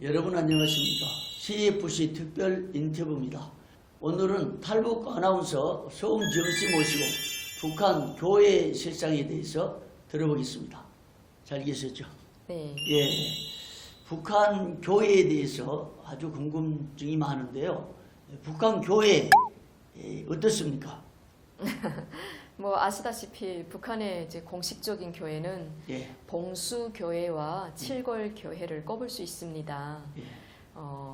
여러분 안녕하십니까. CFC 특별 인터뷰입니다. 오늘은 탈북 아나운서 서웅정씨 모시고 북한 교회 실상에 대해서 들어보겠습니다. 잘 계셨죠? 네. 예. 북한 교회에 대해서 아주 궁금증이 많은데요. 북한 교회 어떻습니까? 뭐 아시다시피 북한의 이제 공식적인 교회는 예. 봉수교회와 칠걸교회를 꼽을 수 있습니다. 예.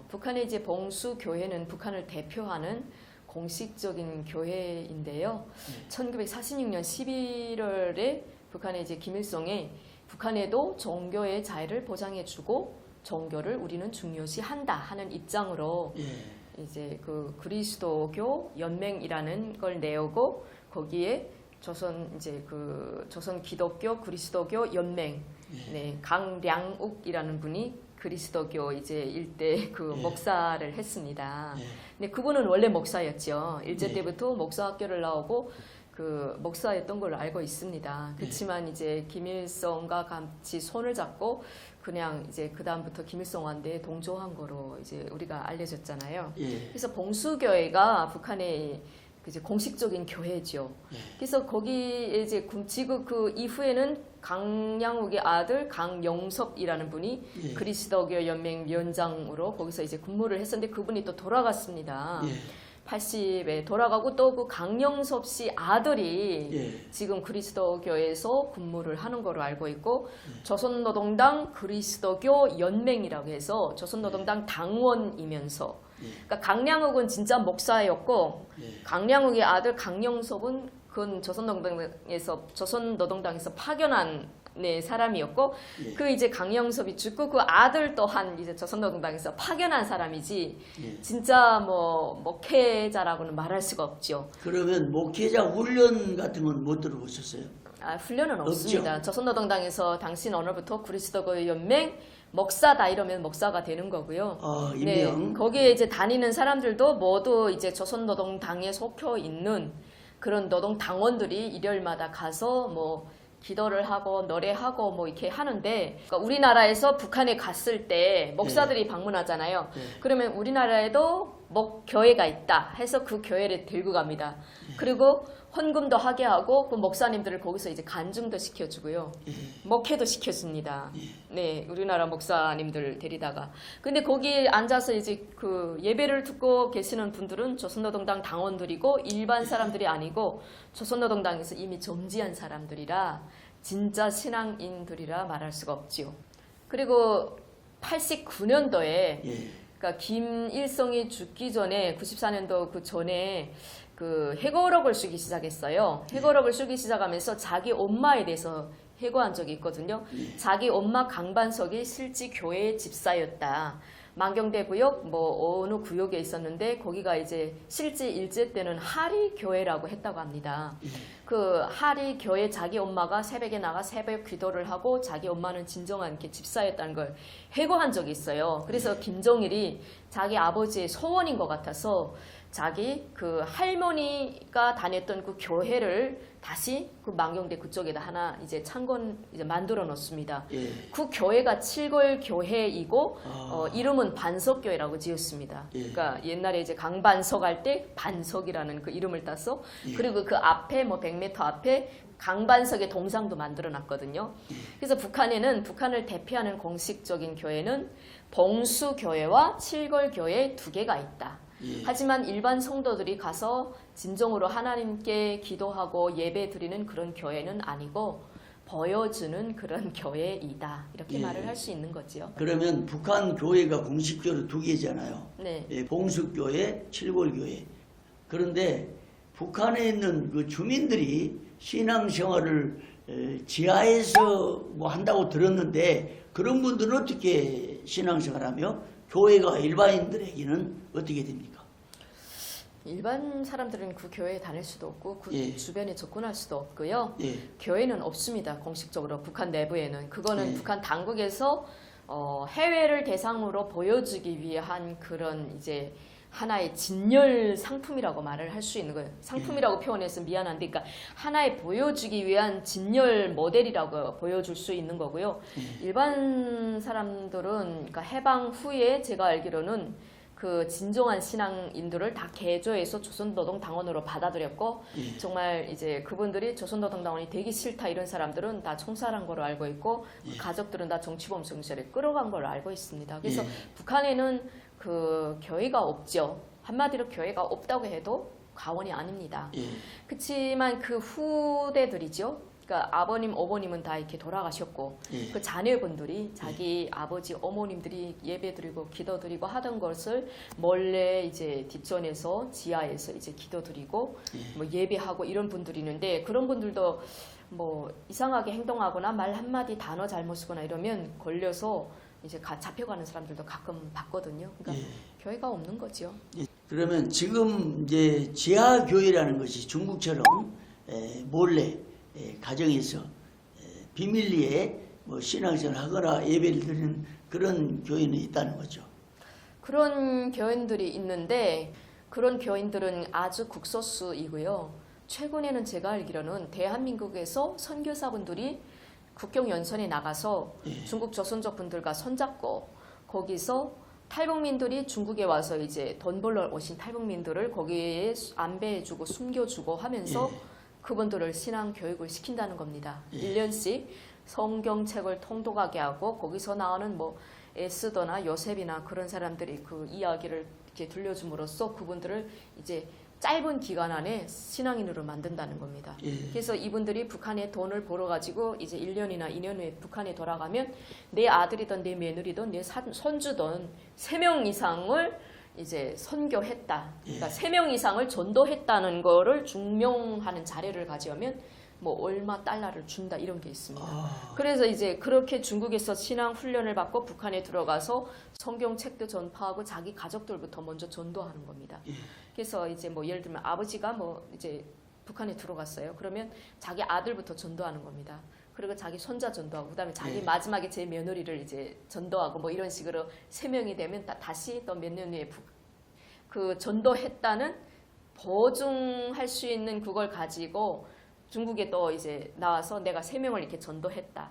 북한의 이제 봉수교회는 북한을 대표하는 공식적인 교회인데요. 1946년 11월에 북한의 이제 김일성이 북한에도 종교의 자유를 보장해주고 종교를 우리는 중요시한다 하는 입장으로 예. 이제 그 그리스도교 연맹이라는 걸 내오고 거기에 조선 기독교 그리스도교 연맹 예. 네, 강량욱이라는 분이 그리스도교 이제 일대 그 예. 목사를 했습니다. 예. 근데 그분은 원래 목사였죠. 일제 예. 때부터 목사학교를 나오고 그 목사였던 걸로 알고 있습니다. 그렇지만 이제 김일성과 같이 손을 잡고 그냥 이제 그 다음부터 김일성한테 동조한 거로 이제 우리가 알려졌잖아요. 예. 그래서 봉수교회가 북한의 이제 공식적인 교회죠. 예. 그래서 거기 이제 지금 그 이후에는 강양욱의 아들 강영섭이라는 분이 예. 그리스도교 연맹 위원장으로 거기서 이제 근무를 했었는데 그분이 또 돌아갔습니다. 예. 80에 돌아가고 또 그 강영섭 씨 아들이 예. 지금 그리스도교에서 근무를 하는 걸로 알고 있고 조선노동당 그리스도교 연맹이라고 해서 조선노동당 당원이면서 그러니까 강량욱은 진짜 목사였고 예. 강량욱의 아들 강영섭은 그건 조선노동당에서 파견한 사람이었고 예. 그 이제 강영섭이 죽고 그 아들 또한 이제 조선노동당에서 파견한 사람이지 예. 진짜 뭐 목회자라고는 말할 수가 없죠. 그러면 목회자 훈련 같은 건 못 들어보셨어요? 훈련은 없죠? 없습니다. 조선노동당에서 당신 오늘부터 그리스도교 연맹 목사다 이러면 목사가 되는 거고요. 임명. 거기에 이제 다니는 사람들도 모두 이제 조선노동당에 속혀 있는 그런 노동 당원들이 일요일마다 가서 뭐 기도를 하고 노래하고 뭐 이렇게 하는데 그러니까 우리나라에서 북한에 갔을 때 목사들이 방문하잖아요. 그러면 우리나라에도 교회가 있다 해서 그 교회를 들고 갑니다. 그리고 헌금도 하게 하고 그 목사님들을 거기서 이제 간증도 시켜주고요. 목회도 시켜줍니다. 네, 우리나라 목사님들 데리다가. 근데 거기 앉아서 이제 그 예배를 듣고 계시는 분들은 조선노동당 당원들이고 일반 사람들이 아니고 조선노동당에서 이미 정지한 사람들이라 진짜 신앙인들이라 말할 수가 없지요. 그리고 89년도에 예. 그러니까 김일성이 죽기 전에 94년도 그 전에 그 해고록을 쓰기 시작했어요. 해고록을 쓰기 시작하면서 자기 엄마에 대해서 해고한 적이 있거든요. 자기 엄마 강반석이 실제 교회의 집사였다. 만경대구역 뭐 어느 구역에 있었는데 거기가 이제 실제 일제 때는 하리교회라고 했다고 합니다. 그 하리교회 자기 엄마가 새벽에 나가 새벽 기도를 하고 자기 엄마는 진정한 이렇게 집사였다는 걸 해고한 적이 있어요. 그래서 김정일이 자기 아버지의 소원인 것 같아서 자기 그 할머니가 다녔던 그 교회를 다시 그 만경대 그쪽에다 하나 이제 창건 이제 만들어 놓습니다. 예. 그 교회가 칠걸 교회이고 이름은 반석교회라고 지었습니다. 예. 그러니까 옛날에 이제 강반석 할 때 반석이라는 그 이름을 따서 그리고 그 앞에 뭐 100m 앞에 강반석의 동상도 만들어 놨거든요. 그래서 북한에는 북한을 대표하는 공식적인 교회는 봉수교회와 칠걸교회 두 개가 있다. 하지만 일반 성도들이 가서 진정으로 하나님께 기도하고 예배 드리는 그런 교회는 아니고 보여주는 그런 교회이다. 이렇게 말을 할 수 있는 거지요. 그러면 북한 교회가 공식적으로 두 개잖아요. 네. 예, 봉수교회, 칠골교회. 그런데 북한에 있는 그 주민들이 신앙생활을 지하에서 뭐 한다고 들었는데 그런 분들은 어떻게 신앙생활하며 교회가 일반인들에게는 어떻게 됩니까? 일반 사람들은 그 교회에 다닐 수도 없고 그 예. 주변에 접근할 수도 없고요. 예. 교회는 없습니다. 공식적으로 북한 내부에는. 그거는 예. 북한 당국에서 해외를 대상으로 보여주기 위한 그런 이제 하나의 진열 상품이라고 말을 할 수 있는 거예요. 상품이라고 표현해서 미안한데, 그러니까 하나의 보여주기 위한 진열 모델이라고 보여줄 수 있는 거고요. 일반 사람들은 그러니까 해방 후에 제가 알기로는 그 진정한 신앙인들을 다 개조해서 조선노동당원으로 받아들였고 정말 이제 그분들이 조선노동당원이 되기 싫다 이런 사람들은 다 총살한 걸로 알고 있고 그 가족들은 다 정치범죄에 끌어간 걸로 알고 있습니다. 그래서 북한에는 그 교회가 없죠. 한마디로 교회가 없다고 해도 과언이 아닙니다. 그렇지만 그 후대들이죠. 그러니까 아버님, 어머님은 다 이렇게 돌아가셨고 그 자녀분들이 자기 아버지, 어머님들이 예배드리고 기도드리고 하던 것을 몰래 이제 뒷전에서 지하에서 이제 기도드리고 뭐 예배하고 이런 분들이 있는데 그런 분들도 뭐 이상하게 행동하거나 말 한마디 단어 잘못 쓰거나 이러면 걸려서 이제 잡혀가는 사람들도 가끔 봤거든요. 그러니까 교회가 없는 거죠. 그러면 지금 이제 지하 교회라는 것이 중국처럼 몰래 가정에서 비밀리에 뭐 신앙생활 하거나 예배를 드리는 그런 교회는 있다는 거죠. 그런 교인들이 있는데 그런 교인들은 아주 극소수이고요. 최근에는 제가 알기로는 대한민국에서 선교사분들이 국경 연선에 나가서 중국 조선족 분들과 손잡고 거기서 탈북민들이 중국에 와서 이제 돈 벌러 오신 탈북민들을 거기에 안배해주고 숨겨주고 하면서 그분들을 신앙 교육을 시킨다는 겁니다. 1년씩 성경책을 통독하게 하고 거기서 나오는 뭐 에스더나 요셉이나 그런 사람들이 그 이야기를 이렇게 들려줌으로써 그분들을 이제 짧은 기간 안에 신앙인으로 만든다는 겁니다. 그래서 이분들이 북한에 돈을 벌어가지고 이제 1년이나 2년 후에 북한에 돌아가면 내 아들이든 내 며느리든 내 손주든 3명 이상을 이제 선교했다. 그러니까 3명 이상을 전도했다는 거를 증명하는 자료를 가져오면 뭐 얼마 달러를 준다 이런 게 있습니다. 그래서 이제 그렇게 중국에서 신앙 훈련을 받고 북한에 들어가서 성경책도 전파하고 자기 가족들부터 먼저 전도하는 겁니다. 그래서 이제 뭐 예를 들면 아버지가 뭐 이제 북한에 들어갔어요. 그러면 자기 아들부터 전도하는 겁니다. 그리고 자기 손자 전도하고 그다음에 자기 마지막에 제 며느리를 이제 전도하고 뭐 이런 식으로 3명이 되면 다시 또 몇 년 후에 그 전도했다는 보증할 수 있는 그걸 가지고 중국에 또 이제 나와서 내가 3명을 이렇게 전도했다.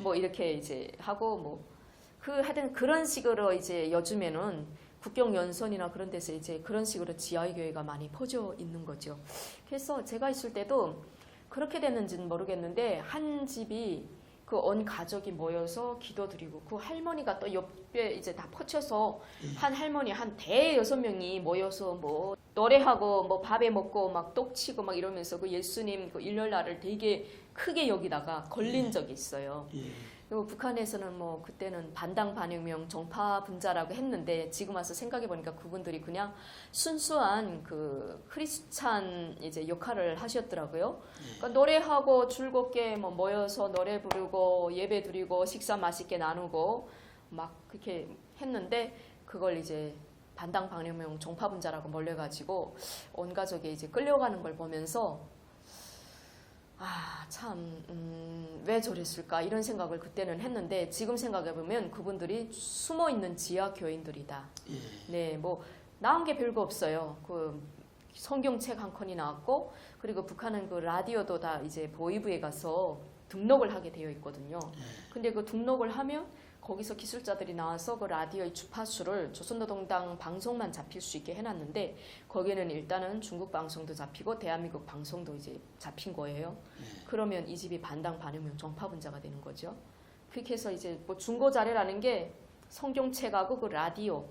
뭐 이렇게 이제 하고 뭐 그 하여튼 그런 식으로 이제 요즘에는 국경 연선이나 그런 데서 이제 그런 식으로 지하의 교회가 많이 퍼져 있는 거죠. 그래서 제가 있을 때도 그렇게 됐는지는 모르겠는데 한 집이 그 온 가족이 모여서 기도드리고 그 할머니가 또 옆에 이제 다 퍼쳐서 한 할머니 한 대 6명이 모여서 뭐 노래하고 뭐 밥에 먹고 막 떡치고 막 이러면서 그 예수님 그 일요일날을 되게 크게 여기다가 걸린 적이 있어요. 그리고 북한에서는 뭐 그때는 반당반혁명 정파 분자라고 했는데 지금 와서 생각해 보니까 그분들이 그냥 순수한 그 크리스찬 이제 역할을 하셨더라고요. 그러니까 노래하고 즐겁게 뭐 모여서 노래 부르고 예배 드리고 식사 맛있게 나누고 막 그렇게 했는데 그걸 이제 반당반혁명 정파 분자라고 몰려가지고 온 가족이 이제 끌려가는 걸 보면서 왜 저랬을까 이런 생각을 그때는 했는데 지금 생각해보면 그분들이 숨어있는 지하 교인들이다. 네, 뭐 나온 게 별거 없어요. 그 성경책 한 권이 나왔고 그리고 북한은 그 라디오도 다 이제 보이부에 가서 등록을 하게 되어 있거든요. 근데 그 등록을 하면 거기서 기술자들이 나와서 그 라디오의 주파수를 조선노동당 방송만 잡힐 수 있게 해놨는데 거기는 일단은 중국 방송도 잡히고 대한민국 방송도 이제 잡힌 거예요. 그러면 이 집이 반당반혁명 정파분자가 되는 거죠. 그렇게 해서 이제 뭐 중고 자료라는 게 성경책하고 그 라디오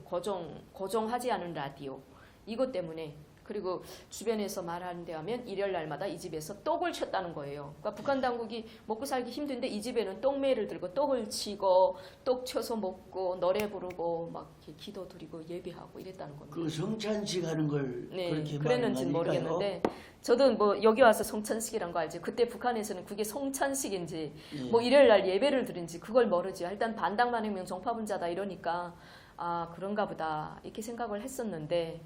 고정하지 않은 라디오 이것 때문에 그리고 주변에서 말하는 데 하면 일요일 날마다 이 집에서 떡을 쳤다는 거예요. 그러니까 북한 당국이 먹고 살기 힘든데 이 집에는 떡매를 들고 떡을 치고 떡 쳐서 먹고 노래 부르고 막 이렇게 기도 드리고 예배하고 이랬다는 겁니다. 그 성찬식 하는 걸 그렇게 그랬는지는 모르겠는데 저도 뭐 여기 와서 성찬식이란 거 알지. 그때 북한에서는 그게 성찬식인지 뭐 일요일 날 예배를 드린지 그걸 모르지. 일단 반당반혁명 정파분자다 이러니까 아 그런가 보다 이렇게 생각을 했었는데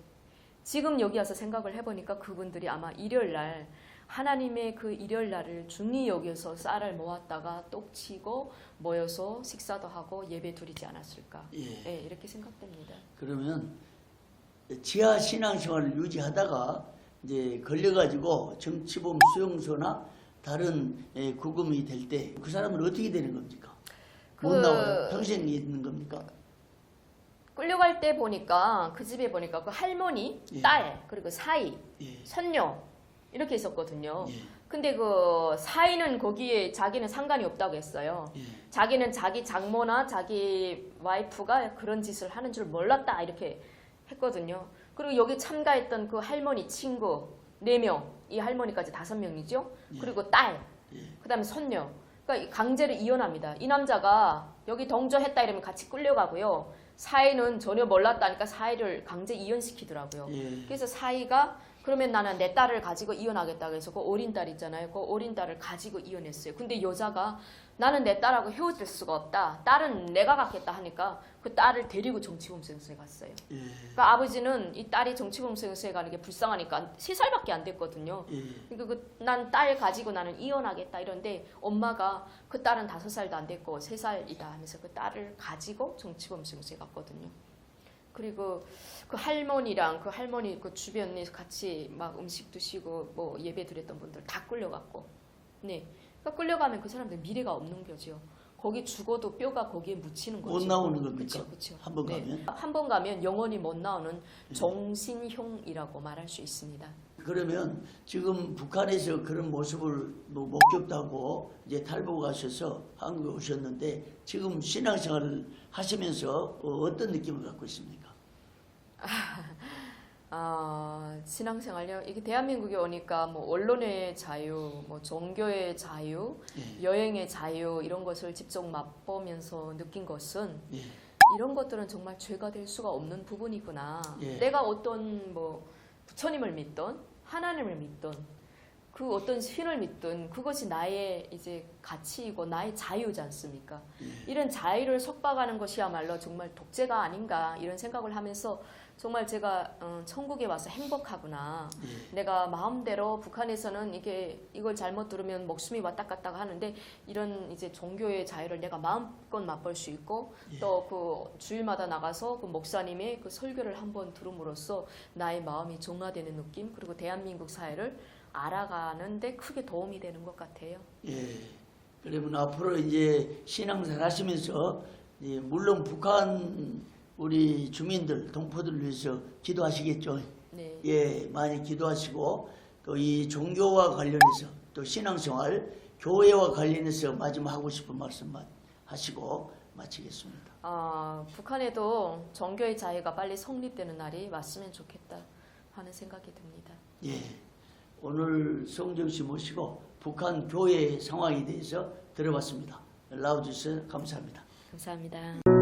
지금 여기 와서 생각을 해보니까 그분들이 아마 일요일날 하나님의 그 일요일날을 중히 여기서 쌀을 모았다가 떡치고 모여서 식사도 하고 예배 드리지 않았을까. 네, 이렇게 생각됩니다. 그러면 지하 신앙생활을 유지하다가 이제 걸려가지고 정치범 수용소나 다른 구금이 될 때 그 사람은 어떻게 되는 겁니까? 못 나와요? 평생 있는 겁니까? 끌려갈 때 보니까 그 집에 보니까 그 할머니, 예. 딸, 그리고 사이, 예. 손녀 이렇게 있었거든요. 예. 근데 그 사이는 거기에 자기는 상관이 없다고 했어요. 예. 자기는 자기 장모나 자기 와이프가 그런 짓을 하는 줄 몰랐다 이렇게 했거든요. 그리고 여기 참가했던 그 할머니 친구 4명, 이 할머니까지 5명이죠. 예. 그리고 딸, 예. 그다음에 손녀. 그러니까 강제로 이혼합니다. 이 남자가 여기 동조했다 이러면 같이 끌려가고요. 사이는 전혀 몰랐다니까 사이를 강제 이혼시키더라고요. 예. 그래서 사이가 그러면 나는 내 딸을 가지고 이혼하겠다고 해서 그 어린 딸 있잖아요. 그 어린 딸을 가지고 이혼했어요. 근데 여자가 나는 내 딸하고 헤어질 수가 없다. 딸은 내가 갖겠다 하니까 그 딸을 데리고 정치범수용소에 갔어요. 예. 그러니까 아버지는 이 딸이 정치범수용소에 가는 게 불쌍하니까 3살밖에 안 됐거든요. 예. 그러니까 난 딸 가지고 나는 이혼하겠다 이런데 엄마가 그 딸은 5살도 안 됐고 3살이다 하면서 그 딸을 가지고 정치범수용소에 갔거든요. 그리고 그 할머니랑 그 할머니 그 주변에 같이 막 음식 드시고 뭐 예배 드렸던 분들 다 끌려갔고, 네, 그러니까 끌려가면 그 사람들 미래가 없는 거죠. 거기 죽어도 뼈가 거기에 묻히는 거죠. 못 나오는 겁니까? 그렇죠. 한 번 가면? 한 번 가면 영원히 못 나오는 정신형이라고 말할 수 있습니다. 그러면 지금 북한에서 그런 모습을 뭐 목격도 하고 이제 탈북하셔서 한국에 오셨는데 지금 신앙생활을 하시면서 어떤 느낌을 갖고 있습니까? 신앙생활요. 이게 대한민국에 오니까 뭐 언론의 자유, 뭐 종교의 자유, 예. 여행의 자유 이런 것을 직접 맛보면서 느낀 것은 예. 이런 것들은 정말 죄가 될 수가 없는 부분이구나. 예. 내가 어떤 뭐 부처님을 믿던 하나님을 믿던 그 어떤 신을 믿든 그것이 나의 이제 가치이고 나의 자유지 않습니까? 예. 이런 자유를 속박하는 것이야말로 정말 독재가 아닌가 이런 생각을 하면서 정말 제가 천국에 와서 행복하구나. 예. 내가 마음대로 북한에서는 이걸 잘못 들으면 목숨이 왔다 갔다 하는데 이런 이제 종교의 자유를 내가 마음껏 맛볼 수 있고 예. 또 그 주일마다 나가서 그 목사님의 그 설교를 한번 들음으로써 나의 마음이 정화되는 느낌 그리고 대한민국 사회를 알아가는데 크게 도움이 되는 것 같아요. 예. 그러면 앞으로 이제 신앙생활 하시면서 물론 북한 우리 주민들, 동포들을 위해서 기도하시겠죠. 네. 예, 많이 기도하시고 또 이 종교와 관련해서 또 신앙생활, 교회와 관련해서 마지막 하고 싶은 말씀만 하시고 마치겠습니다. 북한에도 종교의 자유가 빨리 성립되는 날이 왔으면 좋겠다 하는 생각이 듭니다. 예, 오늘 송정 씨 모시고 북한 교회 상황에 대해서 들어봤습니다. 나와주셔서 감사합니다. 감사합니다.